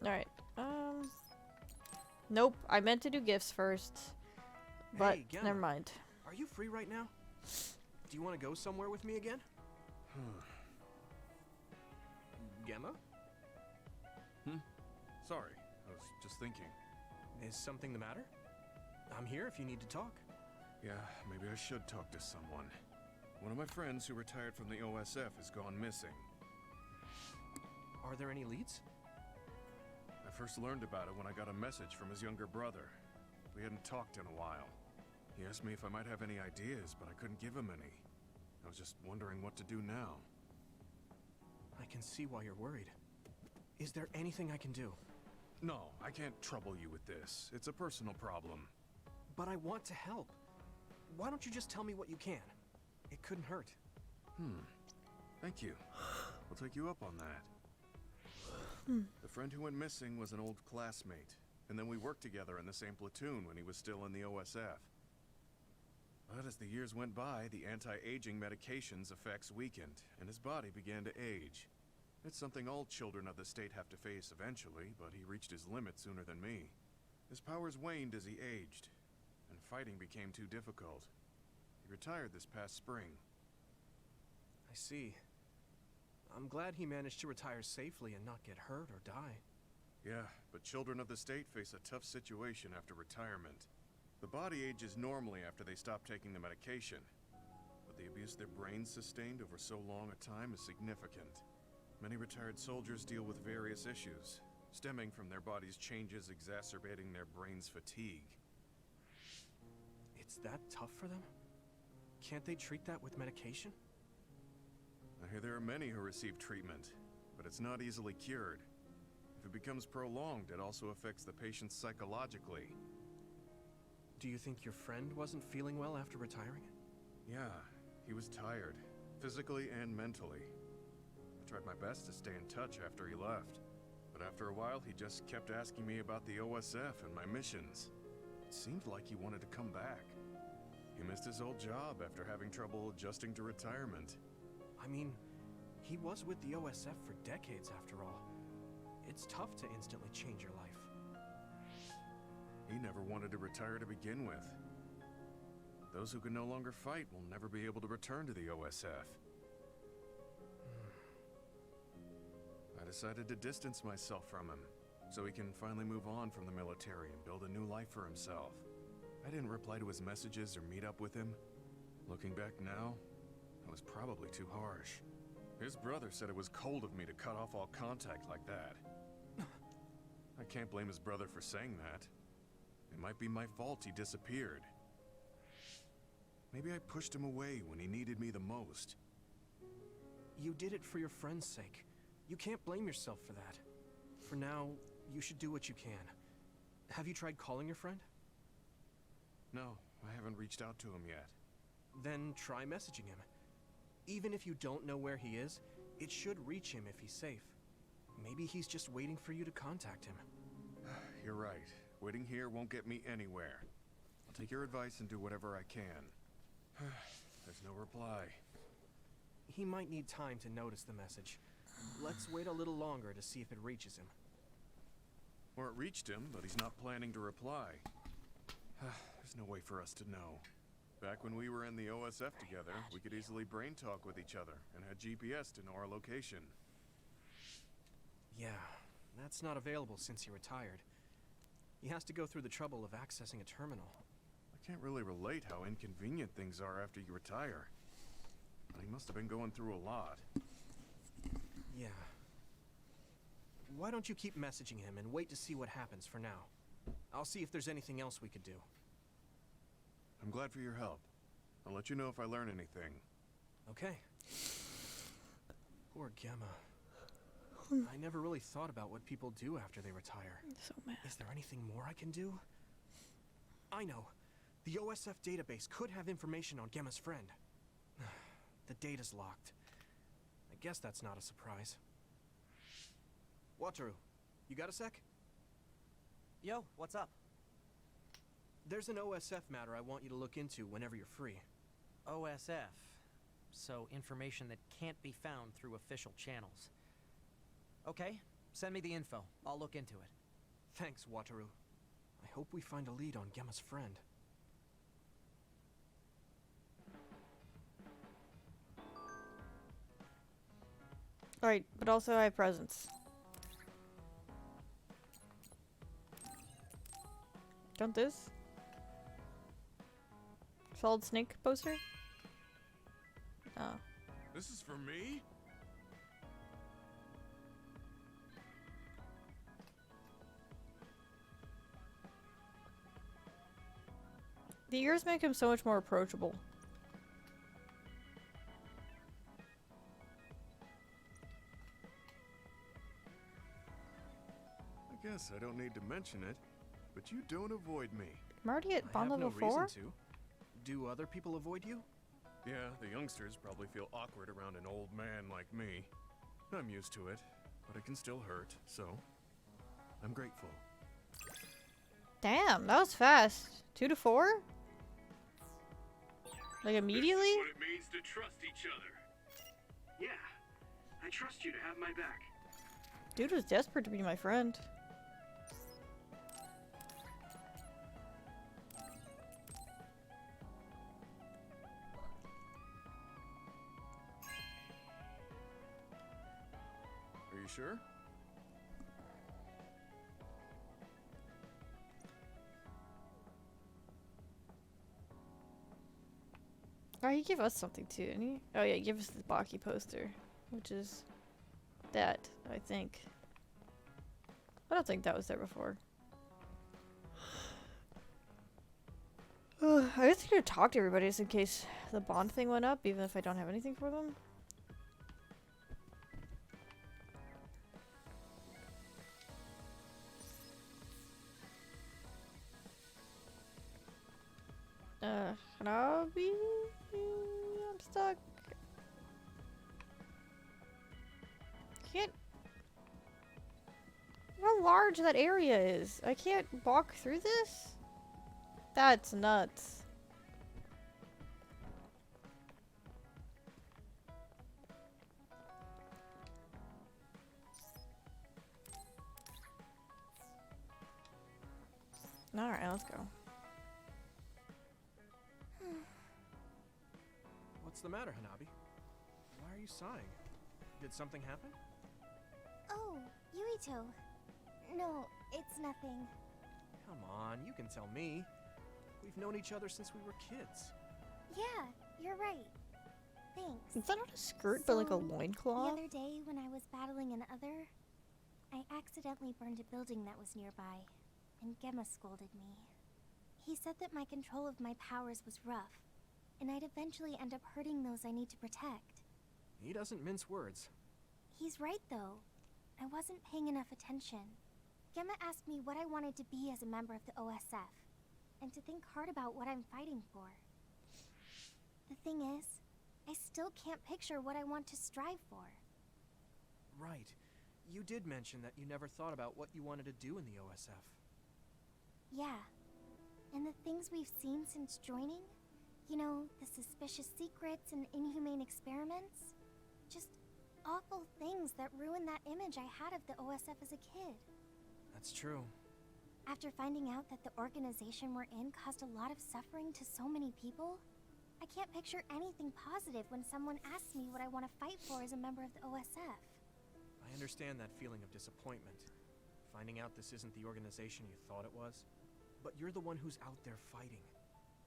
Alright. Nope. I meant to do gifts first. But Hey, Gemma, never mind. are you free right now? Do you want to go somewhere with me again? Gemma? Sorry, I was just thinking. Is something the matter? I'm here if you need to talk. Yeah, maybe I should talk to someone. One of my friends who retired from the OSF has gone missing. Are there any leads? I first learned about it when I got a message from his younger brother. We hadn't talked in a while. He asked me if I might have any ideas, but I couldn't give him any. I was just wondering what to do now. I can see why you're worried. Is there anything I can do? No, I can't trouble you with this. It's a personal problem. But I want to help. Why don't you just tell me what you can? It couldn't hurt. Thank you. I'll take you up on that. The friend who went missing was an old classmate, and then we worked together in the same platoon when he was still in the OSF. But as the years went by, the anti-aging medication's effects weakened, and his body began to age. It's something all children of the state have to face eventually, but he reached his limit sooner than me. His powers waned as he aged, and fighting became too difficult. He retired this past spring. I see. I'm glad he managed to retire safely and not get hurt or die. Yeah, but children of the state face a tough situation after retirement. The body ages normally after they stop taking the medication, but the abuse their brains sustained over so long a time is significant. Many retired soldiers deal with various issues, stemming from their body's changes exacerbating their brain's fatigue. It's that tough for them? Can't they treat that with medication? I hear there are many who receive treatment, but it's not easily cured. If it becomes prolonged, it also affects the patient psychologically. Do you think your friend wasn't feeling well after retiring? Yeah, he was tired, physically and mentally. I tried my best to stay in touch after he left, but after a while he just kept asking me about the OSF and my missions. It seemed like he wanted to come back. He missed his old job after having trouble adjusting to retirement. I mean, he was with the OSF for decades after all. It's tough to instantly change your life. He never wanted to retire to begin with. Those who can no longer fight will never be able to return to the OSF. I decided to distance myself from him, so he can finally move on from the military and build a new life for himself. I didn't reply to his messages or meet up with him. Looking back now, I was probably too harsh. His brother said it was cold of me to cut off all contact like that. I can't blame his brother for saying that. It might be my fault he disappeared. Maybe I pushed him away when he needed me the most. You did it for your friend's sake. You can't blame yourself for that. For now, you should do what you can. Have you tried calling your friend? No, I haven't reached out to him yet. Then try messaging him. Even if you don't know where he is, it should reach him if he's safe. Maybe he's just waiting for you to contact him. You're right. Waiting here won't get me anywhere. I'll take your advice and do whatever I can. There's no reply. He might need time to notice the message. Let's wait a little longer to see if it reaches him. Or it reached him, but he's not planning to reply. There's no way for us to know. Back when we were in the OSF together, we could easily brain talk with each other and had GPS to know our location. Yeah, that's not available since he retired. He has to go through the trouble of accessing a terminal. I can't really relate how inconvenient things are after you retire. But he must have been going through a lot. Yeah. Why don't you keep messaging him and wait to see what happens for now? I'll see if there's anything else we could do. I'm glad for your help. I'll let you know if I learn anything. Okay. Poor Gemma. I never really thought about what people do after they retire. I'm so mad. Is there anything more I can do? I know. The OSF database could have information on Gemma's friend. The data's locked. I guess that's not a surprise. Wataru, you got a sec? Yo, what's up? There's an OSF matter I want you to look into whenever you're free. OSF. So information that can't be found through official channels. Okay, Send me the info. I'll look into it. Thanks, Wataru. I hope we find a lead on Gemma's friend. Alright, but also I have presents. Don't this? Solid Snake poster? Oh. This is for me? The ears make him so much more approachable. I guess I don't need to mention it, but you don't avoid me. I'm already at I bond have level no 4? reason to. Do other people avoid you? Yeah, the youngsters probably feel awkward around an old man like me. I'm used to it, but it can still hurt, so I'm grateful. Damn, that was fast. 2 to 4? Like immediately? This is what it means to trust each other. Yeah, I trust you to have my back. Dude was desperate to be my friend. Are you sure? Oh, he gave us something too, didn't he? Oh yeah, he gave us the Baki poster, which is that, I think. I don't think that was there before. I just need to talk to everybody just in case the bond thing went up, even if I don't have anything for them. Hanabi? I'm stuck. Can't. How large that area is. I can't walk through this? That's nuts. Alright, let's go. What's the matter, Hanabi? Why are you sighing? Did something happen? Oh, Yuito. No, it's nothing. Come on, you can tell me. We've known each other since we were kids. Yeah, you're right. Thanks. Is that not a skirt, but like a So, loincloth? The other day, when I was battling an other, I accidentally burned a building that was nearby, and Gemma scolded me. He said that my control of my powers was rough, and I'd eventually end up hurting those I need to protect. He doesn't mince words. He's right, though. I wasn't paying enough attention. Gemma asked me what I wanted to be as a member of the OSF, and to think hard about what I'm fighting for. The thing is, I still can't picture what I want to strive for. Right. You did mention that you never thought about what you wanted to do in the OSF. Yeah. And the things we've seen since joining, you know, the suspicious secrets and inhumane experiments, just awful things that ruined that image I had of the OSF as a kid. That's true. After finding out that the organization we're in caused a lot of suffering to so many people, I can't picture anything positive when someone asks me what I want to fight for as a member of the OSF. I understand that feeling of disappointment. Finding out this isn't the organization you thought it was. But you're the one who's out there fighting.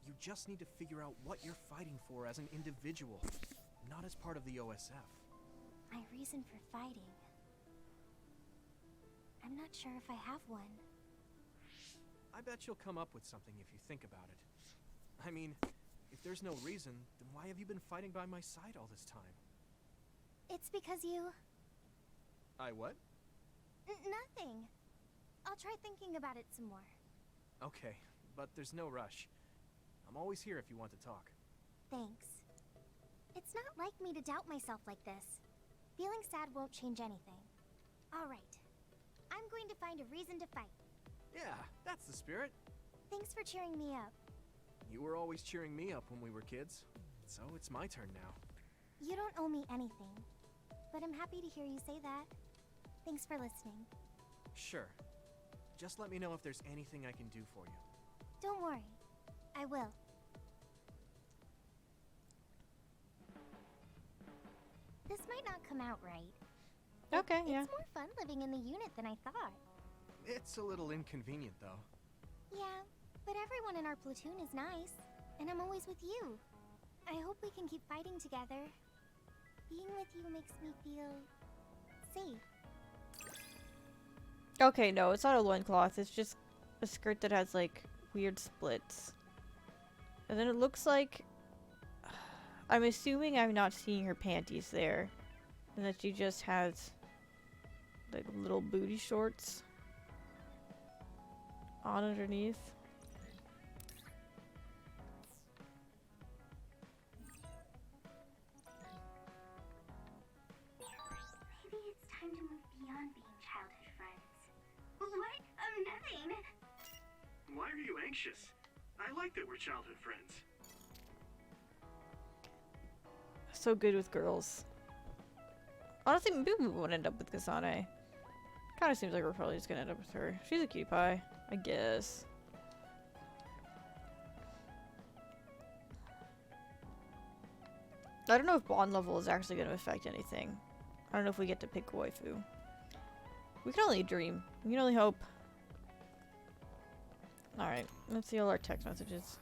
You just need to figure out what you're fighting for as an individual, not as part of the OSF. My reason for fighting. I'm not sure if I have one. I bet you'll come up with something if you think about it. I mean, if there's no reason, then why have you been fighting by my side all this time? It's because you... I what? Nothing. I'll try thinking about it some more. Okay, but there's no rush. I'm always here if you want to talk. Thanks. It's not like me to doubt myself like this. Feeling sad won't change anything. Alright. I'm going to find a reason to fight. Yeah, that's the spirit. Thanks for cheering me up. You were always cheering me up when we were kids, so it's my turn now. You don't owe me anything, but I'm happy to hear you say that. Thanks for listening. Sure. Just let me know if there's anything I can do for you. Don't worry. I will. This might not come out right. Okay, yeah. It's more fun living in the unit than I thought. It's a little inconvenient, though. Yeah, but everyone in our platoon is nice, and I'm always with you. I hope we can keep fighting together. Being with you makes me feel safe. Okay, no, it's not a loincloth. It's just a skirt that has, like, weird splits. And then it looks like... I'm assuming I'm not seeing her panties there. And that she just has, like, little booty shorts on underneath. Maybe it's time to move beyond being childhood friends. What? Nothing. Why are you anxious? I like that we're childhood friends. So good with girls. Honestly, maybe we won't end up with Kasane. Kind of seems like we're probably just gonna end up with her. She's a cutie pie, I guess. I don't know if bond level is actually gonna affect anything. I don't know if we get to pick waifu. We can only dream. We can only hope. Alright, let's see all our text messages.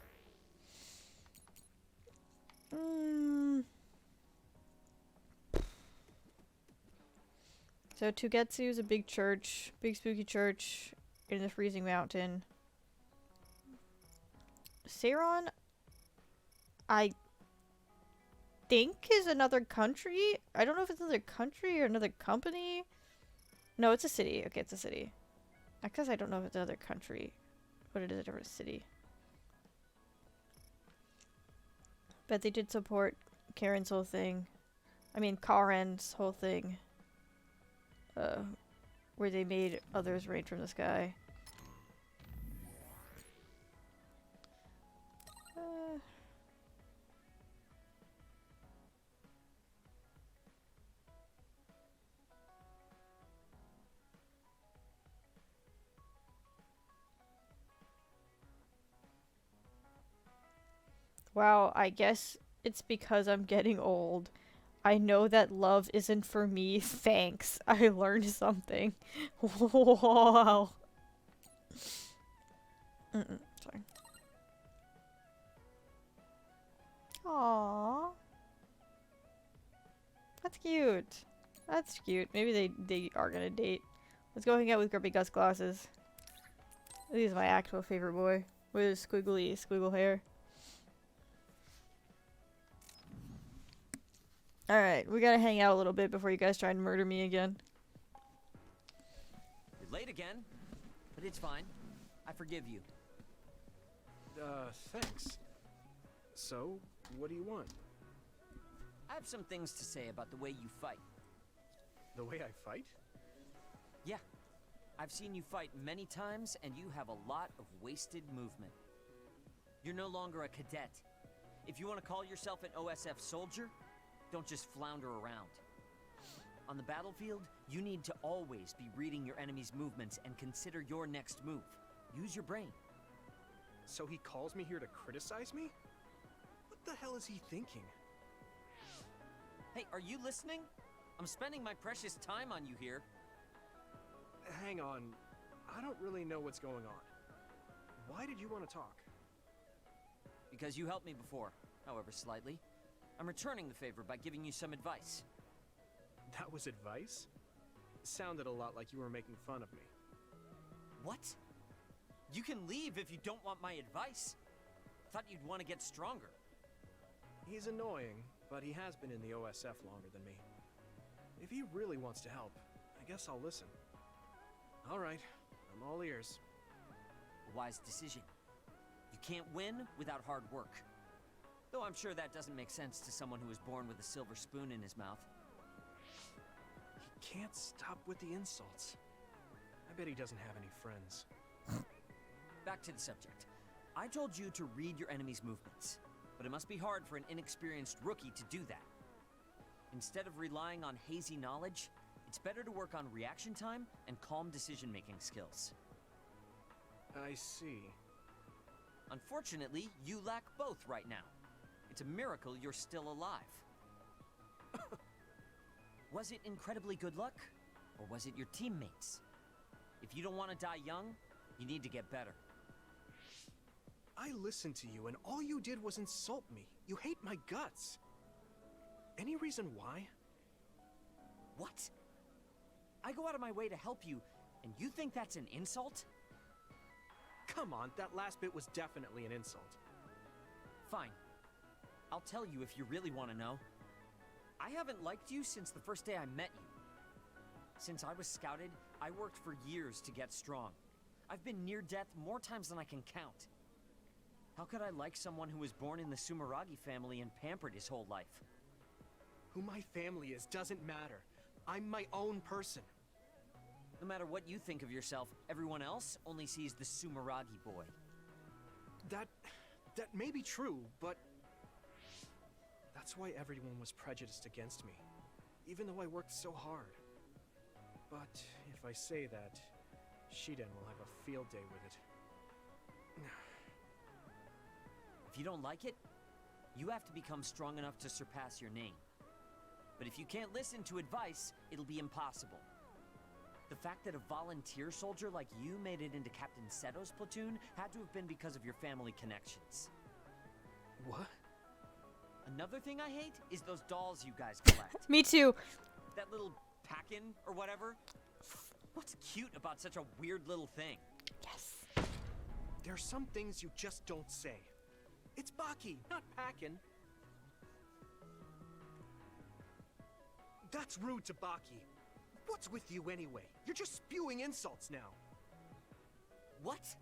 So Tugetsu is a big church, big spooky church in the freezing mountain. Seiron, I think is another country. I don't know if it's another country or another company. No, it's a city. Okay, it's a city. I guess I don't know if it's another country, but it is a different city. But they did support Karen's whole thing. I mean, Karen's whole thing. Where they made others rain from the sky. Wow, I guess it's because I'm getting old. I know that love isn't for me. Thanks. I learned something. Wow. Sorry. Aww. That's cute. That's cute. Maybe they are gonna date. Let's go hang out with Grumpy Gus glasses. He's my actual favorite boy. With his squiggly squiggle hair. Alright, we gotta hang out a little bit before you guys try and murder me again. You're late again, but it's fine. I forgive you. Thanks. So, what do you want? I have some things to say about the way you fight. The way I fight? Yeah, I've seen you fight many times, and you have a lot of wasted movement. You're no longer a cadet. If you want to call yourself an OSF soldier, don't just flounder around. On the battlefield, you need to always be reading your enemy's movements and consider your next move. Use your brain. So he calls me here to criticize me? What the hell is he thinking? Hey, are you listening? I'm spending my precious time on you here. Hang on. I don't really know what's going on. Why did you want to talk? Because you helped me before, however slightly. I'm returning the favor by giving you some advice. That was advice? Sounded a lot like you were making fun of me. What? You can leave if you don't want my advice. Thought you'd want to get stronger. He's annoying, but he has been in the OSF longer than me. If he really wants to help, I guess I'll listen. Alright, I'm all ears. A wise decision. You can't win without hard work. Though I'm sure that doesn't make sense to someone who was born with a silver spoon in his mouth. He can't stop with the insults. I bet he doesn't have any friends. Back to the subject. I told you to read your enemy's movements, but it must be hard for an inexperienced rookie to do that. Instead of relying on hazy knowledge, It's better to work on reaction time and calm decision-making skills. I see. Unfortunately, you lack both right now. It's a miracle you're still alive. Was it incredibly good luck? Or was it your teammates? If you don't want to die young, you need to get better. I listened to you, and all you did was insult me. You hate my guts. Any reason why? What? I go out of my way to help you, and you think that's an insult? Come on, that last bit was definitely an insult. Fine. I'll tell you if you really want to know. I haven't liked you since the first day I met you. Since I was scouted, I worked for years to get strong. I've been near death more times than I can count. How could I like someone who was born in the Sumeragi family and pampered his whole life? Who my family is doesn't matter. I'm my own person. No matter what you think of yourself, everyone else only sees the Sumeragi boy. That may be true, but that's why everyone was prejudiced against me, even though I worked so hard. But if I say that, Shiden will have a field day with it. If you don't like it, you have to become strong enough to surpass your name. But if you can't listen to advice, it'll be impossible. The fact that a volunteer soldier like you made it into Captain Seto's platoon had to have been because of your family connections. What? Another thing I hate is those dolls you guys collect. Me too. That little pack-in or whatever. What's cute about such a weird little thing? Yes. There are some things you just don't say. It's Baki, not Packin. That's rude to Baki. What's with you anyway? You're just spewing insults now. What?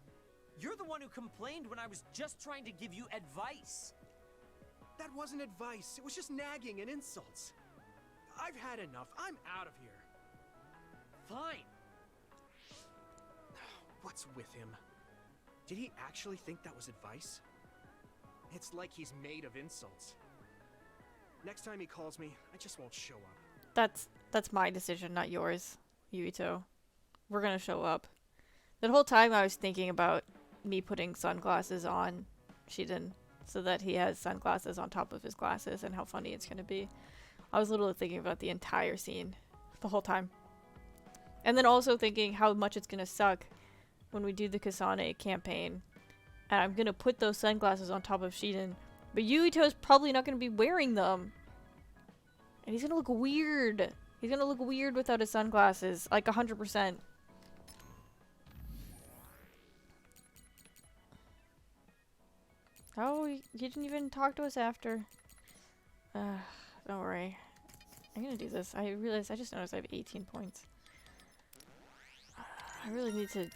You're the one who complained when I was just trying to give you advice. That wasn't advice. It was just nagging and insults. I've had enough. I'm out of here. Fine. What's with him? Did he actually think that was advice? It's like he's made of insults. Next time he calls me, I just won't show up. That's my decision, not yours, Yuito. We're gonna show up. The whole time I was thinking about me putting sunglasses on Shiden so that he has sunglasses on top of his glasses and how funny it's gonna be. I was literally thinking about the entire scene the whole time. And then also thinking how much it's gonna suck when we do the Kasane campaign. And I'm gonna put those sunglasses on top of Shiden, but Yuito's probably not gonna be wearing them. And he's gonna look weird. He's gonna look weird without his sunglasses, like 100%. Oh, you didn't even talk to us after. Don't worry. I'm gonna do this. I realized, I just noticed I have 18 points. I really need to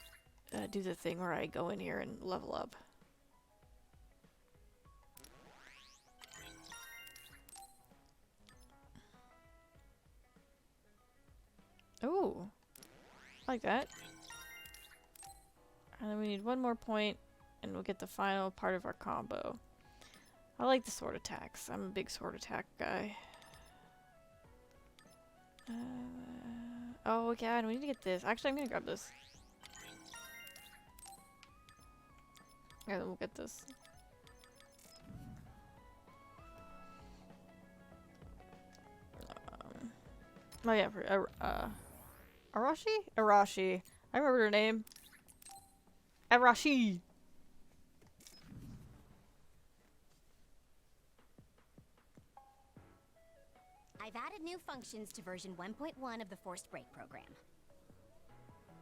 do the thing where I go in here and level up. Oh, I like that. And then we need one more point, and we'll get the final part of our combo. I like the sword attacks. I'm a big sword attack guy. Oh, God, we need to get this. Actually, I'm gonna grab this. Yeah, then we'll get this. Oh yeah, for Arashi? Arashi. I remember her name. Arashi. I've added new functions to version 1.1 of the Forced Break program.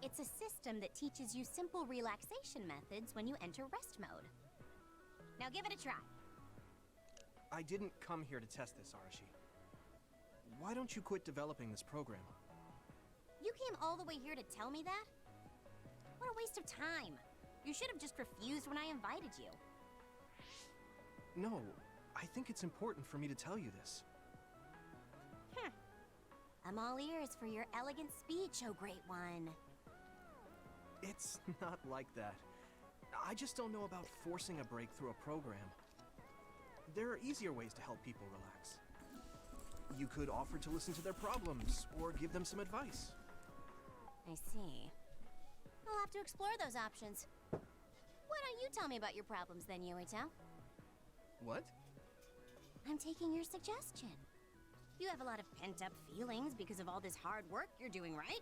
It's a system that teaches you simple relaxation methods when you enter rest mode. Now give it a try. I didn't come here to test this, Arashi. Why don't you quit developing this program? You came all the way here to tell me that? What a waste of time. You should have just refused when I invited you. No, I think it's important for me to tell you this. I'm all ears for your elegant speech, oh great one. It's not like that. I just don't know about forcing a break through a program. There are easier ways to help people relax. You could offer to listen to their problems, or give them some advice. I see. I'll have to explore those options. Why don't you tell me about your problems then, Yuito? What? I'm taking your suggestion. You have a lot of pent-up feelings because of all this hard work you're doing, right?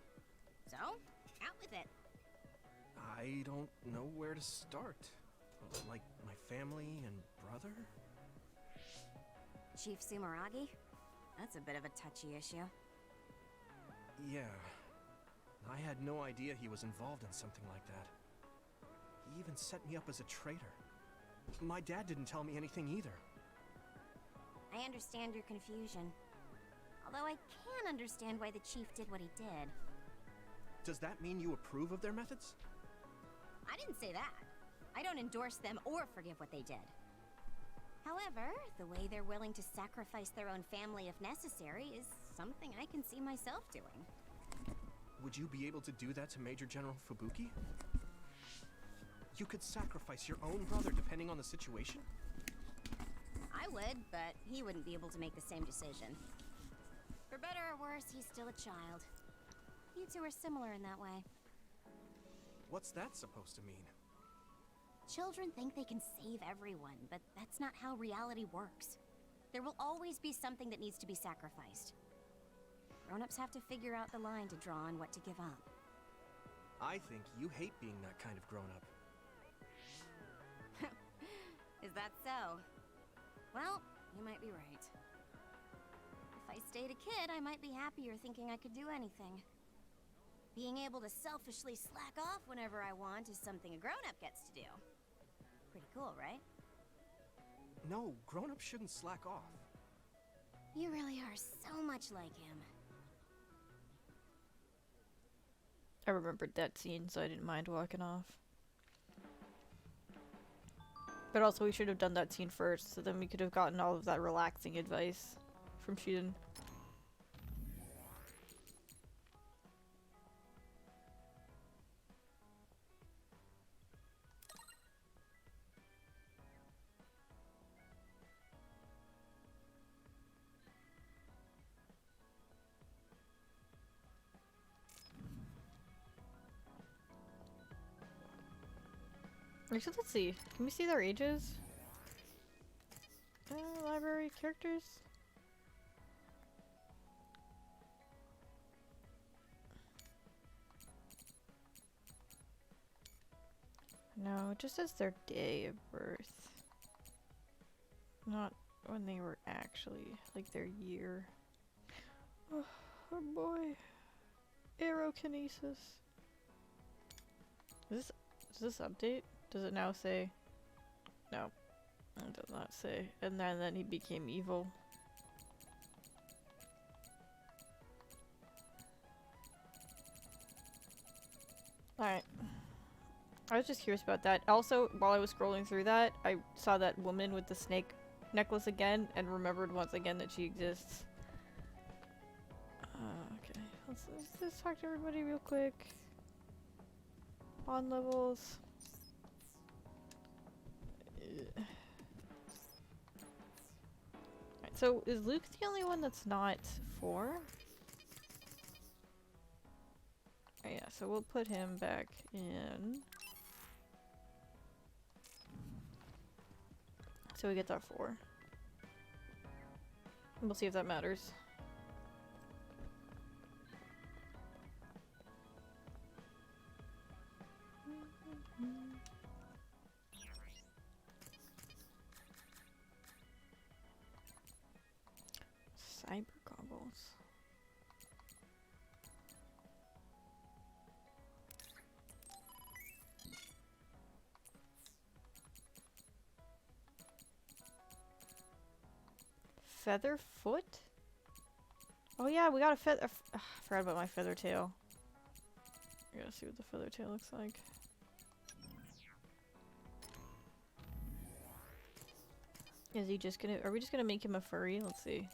So, out with it. I don't know where to start. Like, my family and brother? Chief Sumeragi? That's a bit of a touchy issue. Yeah. I had no idea he was involved in something like that. He even set me up as a traitor. My dad didn't tell me anything either. I understand your confusion. Although I can understand why the chief did what he did. Does that mean you approve of their methods? I didn't say that. I don't endorse them or forgive what they did. However, the way they're willing to sacrifice their own family if necessary is something I can see myself doing. Would you be able to do that to Major General Fubuki? You could sacrifice your own brother depending on the situation? I would, but he wouldn't be able to make the same decision. For better or worse, he's still a child. You two are similar in that way. What's that supposed to mean? Children think they can save everyone, but that's not how reality works. There will always be something that needs to be sacrificed. Grown-ups have to figure out the line to draw on what to give up. I think you hate being that kind of grown-up. Is that so? Well, you might be right. If I stayed a kid, I might be happier thinking I could do anything. Being able to selfishly slack off whenever I want is something a grown-up gets to do. Pretty cool, right? No, grown-ups shouldn't slack off. You really are so much like him. I remembered that scene, so I didn't mind walking off. But also, we should have done that scene first, so then we could have gotten all of that relaxing advice from Shiden. Actually, let's see. Can we see their ages? Library characters? No, it just says their day of birth. Not when they were actually, like their year. Oh boy. Aerokinesis. Does this update? Does it now say? No. It does not say. And then he became evil. Alright. I was just curious about that. Also, while I was scrolling through that, I saw that woman with the snake necklace again and remembered once again that she exists. Okay. Let's just talk to everybody real quick. On levels. Alright, so is Luke the only one that's not 4? Oh, yeah, so we'll put him back in. So we get that 4. And we'll see if that matters. Cyber goggles. Feather foot? Oh yeah, we got a feather. I forgot about my feather tail. I gotta see what the feather tail looks like. Is he just gonna? Are we just gonna make him a furry? Let's see.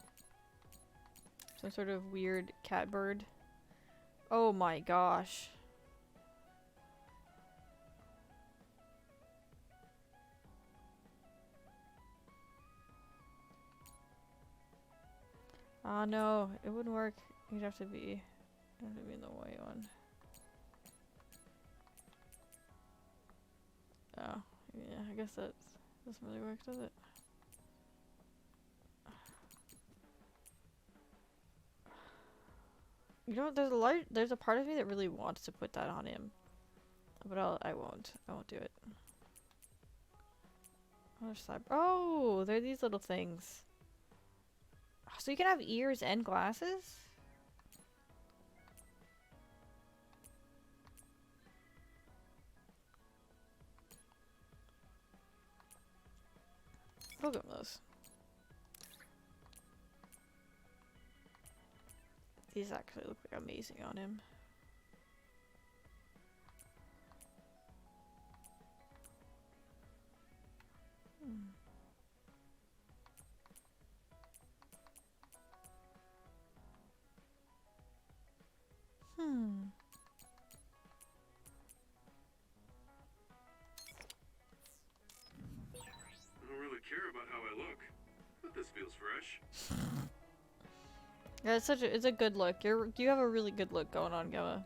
Some sort of weird cat bird. Oh my gosh. Ah, no, it wouldn't work. You'd have to be in the white one. Oh, yeah, I guess that doesn't really work, does it? You know, there's a part of me that really wants to put that on him. But I won't do it. Other side. Oh, they're these little things. So you can have ears and glasses? Look at those. These actually look like amazing on him. I don't really care about how I look, but this feels fresh. Yeah, it's a good look. You have a really good look going on, Gemma.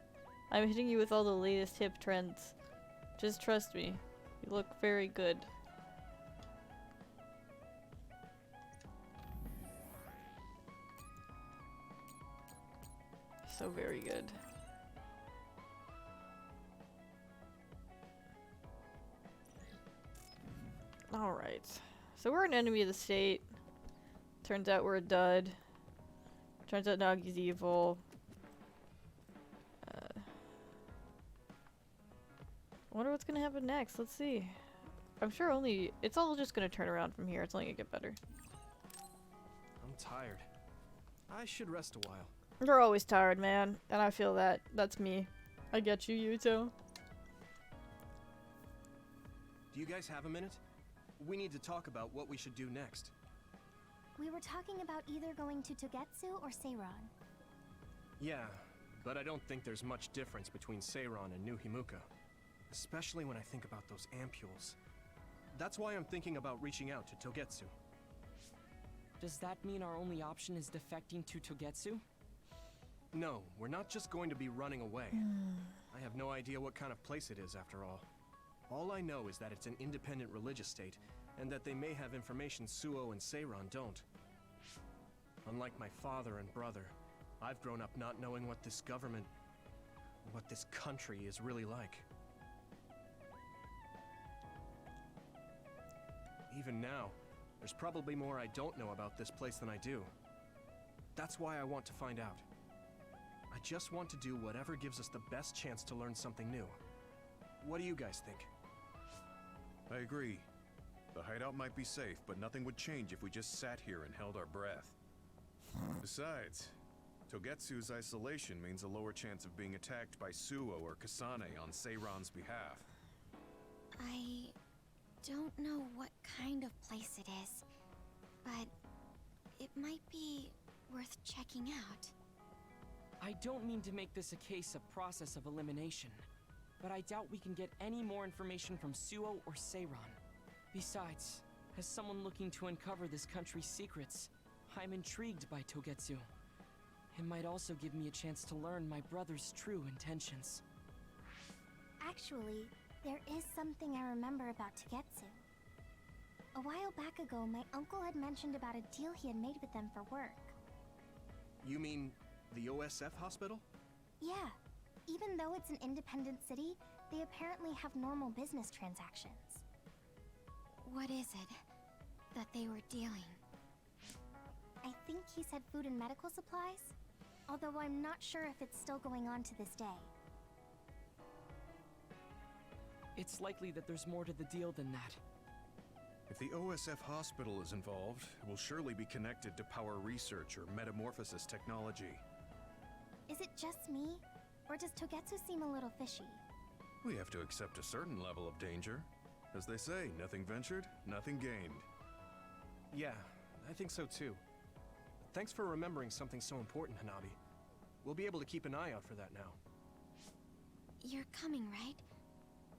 I'm hitting you with all the latest hip trends. Just trust me. You look very good. So very good. Alright. So we're an enemy of the state. Turns out we're a dud. Turns out Nagi's evil. I wonder what's gonna happen next. Let's see. I'm sure it's all just gonna turn around from here. It's only gonna get better. I'm tired. I should rest a while. You're always tired, man. And I feel that. That's me. I get you, Yuto. Do you guys have a minute? We need to talk about what we should do next. We were talking about either going to Togetsu or Seiron. Yeah, but I don't think there's much difference between Seiron and New Himuka. Especially when I think about those ampules. That's why I'm thinking about reaching out to Togetsu. Does that mean our only option is defecting to Togetsu? No, we're not just going to be running away. I have no idea what kind of place it is after all. All I know is that it's an independent religious state, and that they may have information Suo and Seiron don't. Unlike my father and brother, I've grown up not knowing what this government, what this country is really like. Even now, there's probably more I don't know about this place than I do. That's why I want to find out. I just want to do whatever gives us the best chance to learn something new. What do you guys think? I agree. The hideout might be safe, but nothing would change if we just sat here and held our breath. Besides, Togetsu's isolation means a lower chance of being attacked by Suo or Kasane on Seiron's behalf. I don't know what kind of place it is, but it might be worth checking out. I don't mean to make this a case of process of elimination, but I doubt we can get any more information from Suo or Seiron. Besides, as someone looking to uncover this country's secrets, I'm intrigued by Togetsu. It might also give me a chance to learn my brother's true intentions. Actually, there is something I remember about Togetsu. A while back ago, my uncle had mentioned about a deal he had made with them for work. You mean the OSF hospital? Yeah. Even though it's an independent city, they apparently have normal business transactions. What is it that they were dealing? I think he said food and medical supplies, although I'm not sure if it's still going on to this day. It's likely that there's more to the deal than that. If the OSF hospital is involved, it will surely be connected to power research or metamorphosis technology. Is it just me, or does Togetsu seem a little fishy? We have to accept a certain level of danger. As they say, nothing ventured, nothing gained. Yeah, I think so too. Thanks for remembering something so important, Hanabi. We'll be able to keep an eye out for that now. You're coming, right?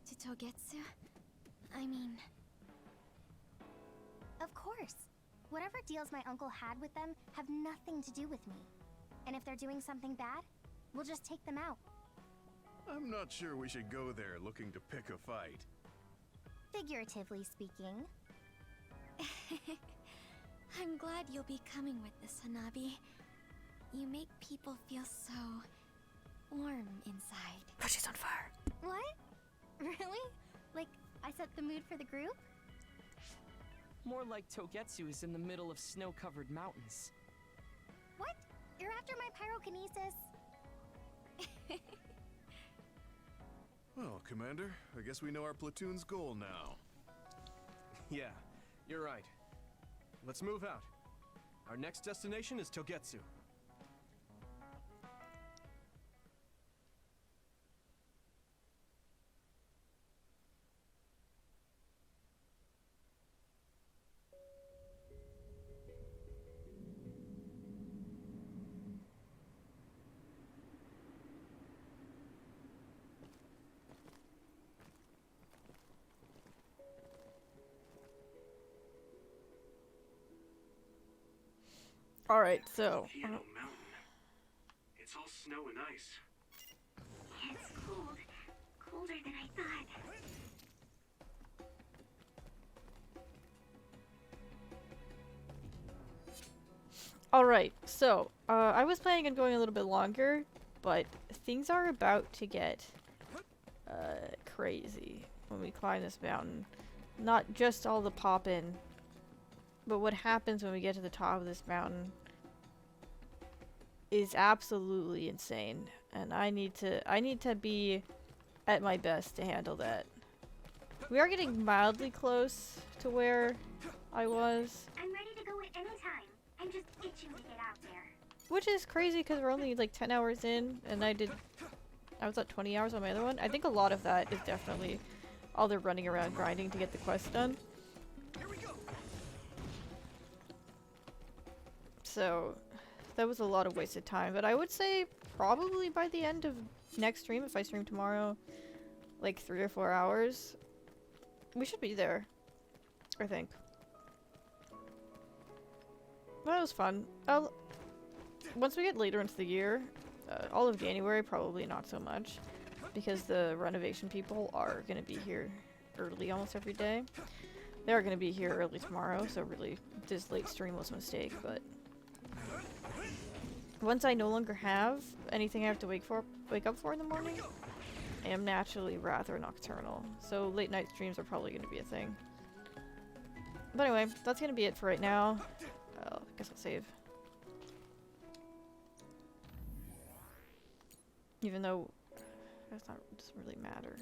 To Togetsu? I mean... Of course. Whatever deals my uncle had with them have nothing to do with me. And if they're doing something bad, we'll just take them out. I'm not sure we should go there looking to pick a fight. Figuratively speaking. I'm glad you'll be coming with this, Hanabi. You make people feel so warm inside. Oh, she's on fire. What? Really? Like, I set the mood for the group? More like Togetsu is in the middle of snow-covered mountains. What? You're after my pyrokinesis? Well, Commander, I guess we know our platoon's goal now. Yeah, you're right. Let's move out. Our next destination is Togetsu. Alright, so. Volcano Mountain. It's all snow and ice. It's cold. Colder than I thought. Alright, so. I was planning on going a little bit longer, but things are about to get crazy when we climb this mountain. Not just all the poppin', but what happens when we get to the top of this mountain is absolutely insane, and I need to be at my best to handle that. We are getting mildly close to where I was, I'm ready to go at any time. I'm just itching to get out there. which is crazy because we're only like 10 hours in, and I was at 20 hours on my other one. I think a lot of that is definitely all the running around grinding to get the quest done. Here we go. So that was a lot of wasted time, but I would say probably by the end of next stream, if I stream tomorrow, like 3 or 4 hours, we should be there, I think. That was fun. Once we get later into the year, all of January probably not so much, because the renovation people are going to be here early almost every day. They are going to be here early tomorrow, so really this late stream was a mistake, but once I no longer have anything I have to wake up for in the morning, I am naturally rather nocturnal, so late night streams are probably going to be a thing. But anyway, that's going to be it for right now. I guess I'll save. Even though it doesn't really matter.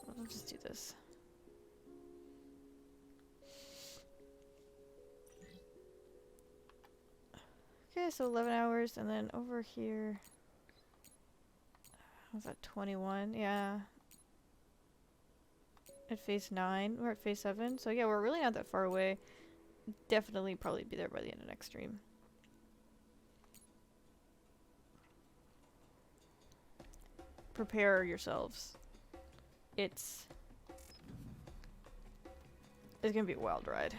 I'll just do this. Okay, so 11 hours, and then over here, was that 21? Yeah. At phase 9, we're at phase 7, so yeah, we're really not that far away. Definitely probably be there by the end of next stream. Prepare yourselves. It's gonna be a wild ride.